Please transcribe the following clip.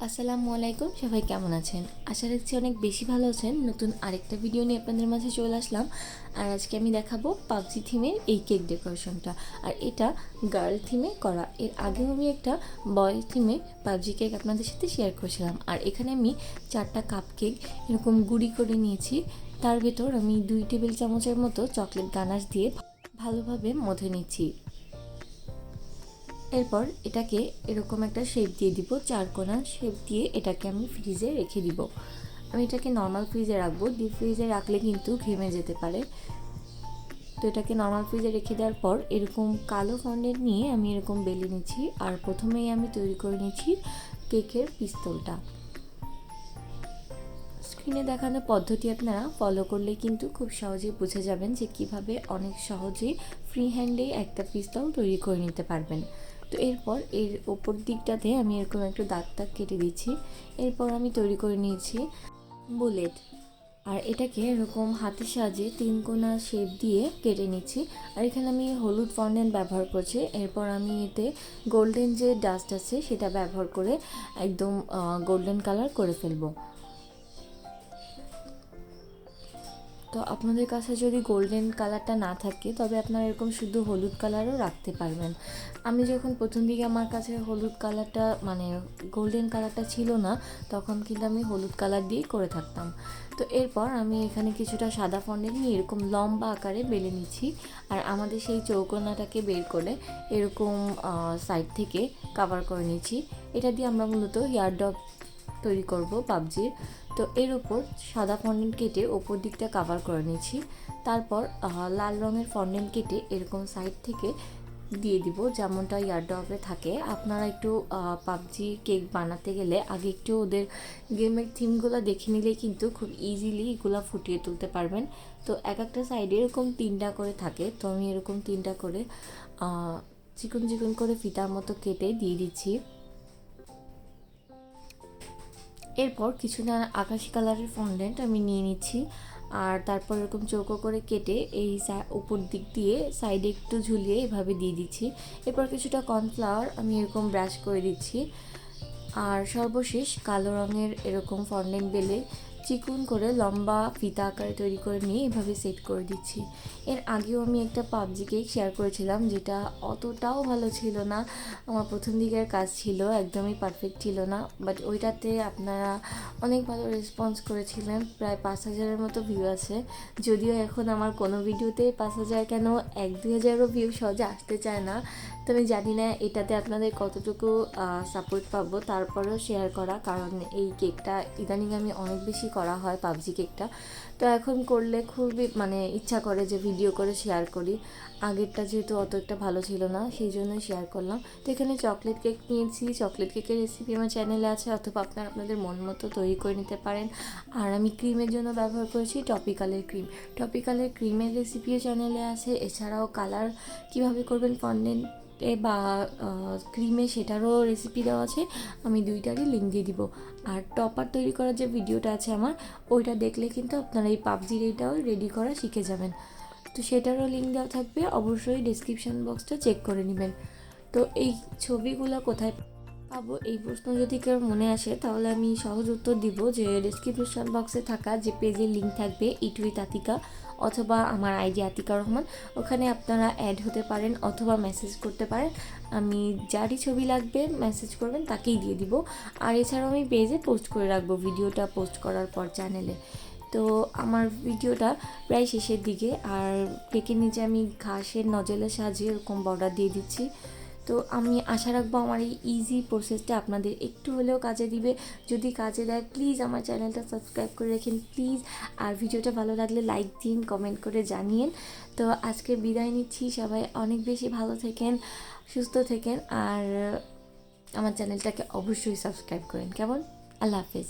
আসসালামু আলাইকুম, সবাই কেমন আছেন? আশা রাখছি অনেক বেশি ভালো আছেন। নতুন আরেকটা ভিডিও নিয়ে আপনাদের মাঝে চলে আসলাম। আর আজকে আমি দেখাবো পাবজি থিমের এই কেক ডেকোরেশনটা। আর এটা গার্ল থিমে করা। এর আগেও আমি একটা বয় থিমে পাবজি কেক আপনাদের সাথে শেয়ার করেছিলাম। আর এখানে আমি 4টা কাপ কেক এরকম গুঁড়ি করে নিয়েছি। তার ভেতর আমি 2 টেবিল চামচের মতো চকলেট গানাশ দিয়ে ভালোভাবে মথে নিচ্ছি। এরপর এটাকে এরকম একটা শেপ দিয়ে দিব, 4 কোণা শেপ দিয়ে এটাকে আমি ফ্রিজে রেখে দিব। আমি এটাকে নর্মাল ফ্রিজে রাখবো, ডিপ ফ্রিজে রাখলে কিন্তু ঘেমে যেতে পারে। তো এটাকে নর্মাল ফ্রিজে রেখে দেওয়ার পর এরকম কালো ফন্ডেন্ট নিয়ে আমি এরকম বেলে নিচ্ছি। আর প্রথমেই আমি তৈরি করে নিচ্ছি কেকের পিস্তলটা। স্ক্রিনে দেখানো পদ্ধতি আপনারা ফলো করলে কিন্তু খুব সহজেই বুঝে যাবেন যে কিভাবে অনেক সহজেই ফ্রি হ্যান্ডে একটা পিস্তল তৈরি করে নিতে পারবেন। তো এরপর এর ওপর দিকটাতে আমি এরকম একটু দাগ কেটে দিচ্ছি। এরপর আমি তৈরি করে নিয়েছি বুলেট। আর এটাকে এরকম হাতের সাহায্যে 3 কোণা শেপ দিয়ে কেটে নিচ্ছি। আর এখানে আমি হলুদ ফন্ডেন্ট ব্যবহার করছি। এরপর আমি এতে গোল্ডেন যে ডাস্ট আছে সেটা ব্যবহার করে একদম গোল্ডেন কালার করে ফেলবো। তো আপনাদের কাছে যদি গোল্ডেন কালারটা না থাকে তবে আপনারা এরকম শুধু হলুদ কালারও রাখতে পারবেন। আমি যখন প্রথম দিকে আমার কাছে হলুদ কালারটা মানে গোল্ডেন কালারটা ছিল না, তখন কিন্তু আমি হলুদ কালার দিয়েই করে থাকতাম। তো এরপর আমি এখানে কিছুটা সাদা ফন্ডেন্ট নিয়ে এরকম লম্বা আকারে বেলে নিচ্ছি। আর আমাদের সেই চৌকোনাটাকে বের করে এরকম সাইড থেকে কাভার করে নিচ্ছি। এটা দিয়ে আমরা মূলত ইয়ারড্রপ তৈরি করব পাবজির। তো এর উপর সাদা ফন্ডেন্ট কেটে ওপর দিকটা কাভার করে নিচ্ছি। তারপর লাল রঙের ফন্ডেন্ট কেটে এরকম সাইড থেকে দিয়ে দিব, যেমনটা ইয়ারড্রপে থাকে। আপনারা একটু পাবজি কেক বানাতে গেলে আগে একটু ওদের গেমের থিমগুলো দেখে নিলেই কিন্তু খুব ইজিলি এগুলো ফুটিয়ে তুলতে পারবেন। তো এক একটা সাইডে এরকম 3টা করে থাকে, তো আমি এরকম 3টা করে চিকন চিকন করে ফিতার মতো কেটে দিয়ে দিচ্ছি। এরপর কিছুটা আকাশি কালারের ফন্ডেন্ট আমি নিয়ে নিচ্ছি। আর তারপর এরকম চৌকো করে কেটে এই উপর দিক দিয়ে সাইডে একটু ঝুলিয়ে এভাবে দিয়ে দিচ্ছি। এরপর কিছুটা কর্নফ্লাওয়ার আমি এরকম ব্রাশ করে দিচ্ছি। আর সর্বশেষ কালো রঙের এরকম ফন্ডেন্ট বেলে চিকন করে লম্বা ফিতা আকারে তৈরি করে নিয়ে এভাবে সেট করে দিচ্ছি। এর আগেও আমি একটা পাবজি কেক শেয়ার করেছিলাম, যেটা অতটাও ভালো ছিল না। আমার প্রথম দিকের কাজ ছিল, একদমই পারফেক্ট ছিল না, বাট ওইটাতে আপনারা অনেক ভালো রেসপন্স করেছিলেন। প্রায় 5,000-এর মতো ভিউ আছে। যদিও এখন আমার কোনো ভিডিওতে 5,000 কেন 1-2 হাজারও ভিউ সহজে আসতে চায় না। তো আমি জানি না এটাতে আপনাদের কতটুকু সাপোর্ট পাবো, তারপরেও শেয়ার করা, কারণ এই কেকটা ইদানিং আমি অনেক বেশি করা হয় পাবজি কেকটা। তো এখন করলে খুবই ইচ্ছা করে যে ভিডিও করে শেয়ার করি। আগেরটা যেহেতু অত একটা ভালো ছিল না, সেই জন্যই শেয়ার করলাম। তো এখানে চকলেট কেক নিয়েছি। চকলেট কেকের রেসিপি আমার চ্যানেলে আছে, অথবা আপনারা আপনাদের মন মতো তৈরি করে নিতে পারেন। আর আমি ক্রিমের জন্য ব্যবহার করেছি টপিক্যালের ক্রিম। টপিক্যালের ক্রিমের রেসিপিও চ্যানেলে আছে। এছাড়াও কালার কীভাবে করবেন ফন্ডেন্ট বা ক্রিমে সেটারও রেসিপি দেওয়া আছে। আমি দুইটারই লিঙ্ক দিয়ে দিব। আর টপার তৈরি করার যে ভিডিওটা আছে আমার, ওইটা দেখলে কিন্তু আপনারা এই পাবজির এইটাও রেডি করা শিখে যাবেন। তো সেটারও লিঙ্ক দেওয়া থাকবে, অবশ্যই ডিসক্রিপশান বক্সটা চেক করে নেবেন। তো এই ছবিগুলো কোথায় পাবো, এই প্রশ্ন যদি কেউ মনে আসে, তাহলে আমি সহজ উত্তর দিব যে ডেসক্রিপশন বক্সে থাকা যে পেজের লিঙ্ক থাকবে ইট উইথ আতিকা, অথবা আমার আইডি আতিকা রহমান, ওখানে আপনারা অ্যাড হতে পারেন অথবা মেসেজ করতে পারেন। আমি যারই ছবি লাগবে মেসেজ করবেন তাকেই দিয়ে দিব। আর এছাড়াও আমি পেজে পোস্ট করে রাখবো ভিডিওটা পোস্ট করার পর চ্যানেলে। তো আমার ভিডিওটা প্রায় শেষের দিকে। আর কেকের নিচে আমি ঘাসের নজলের সাহায্যে এরকম বর্ডার দিয়ে দিচ্ছি। তো আমি আশা রাখবো আমার এই ইজি প্রসেসটা আপনাদের একটু হলেও কাজে দিবে। যদি কাজে দেয় প্লিজ আমার চ্যানেলটা সাবস্ক্রাইব করে রাখেন প্লিজ। আর ভিডিওটা ভালো লাগলে লাইক দিন, কমেন্ট করে জানিয়েন। তো আজকে বিদায় নিচ্ছি, সবাই অনেক বেশি ভালো থাকেন, সুস্থ থাকেন। আর আমার চ্যানেলটাকে অবশ্যই সাবস্ক্রাইব করেন, কেমন? আল্লাহ হাফেজ।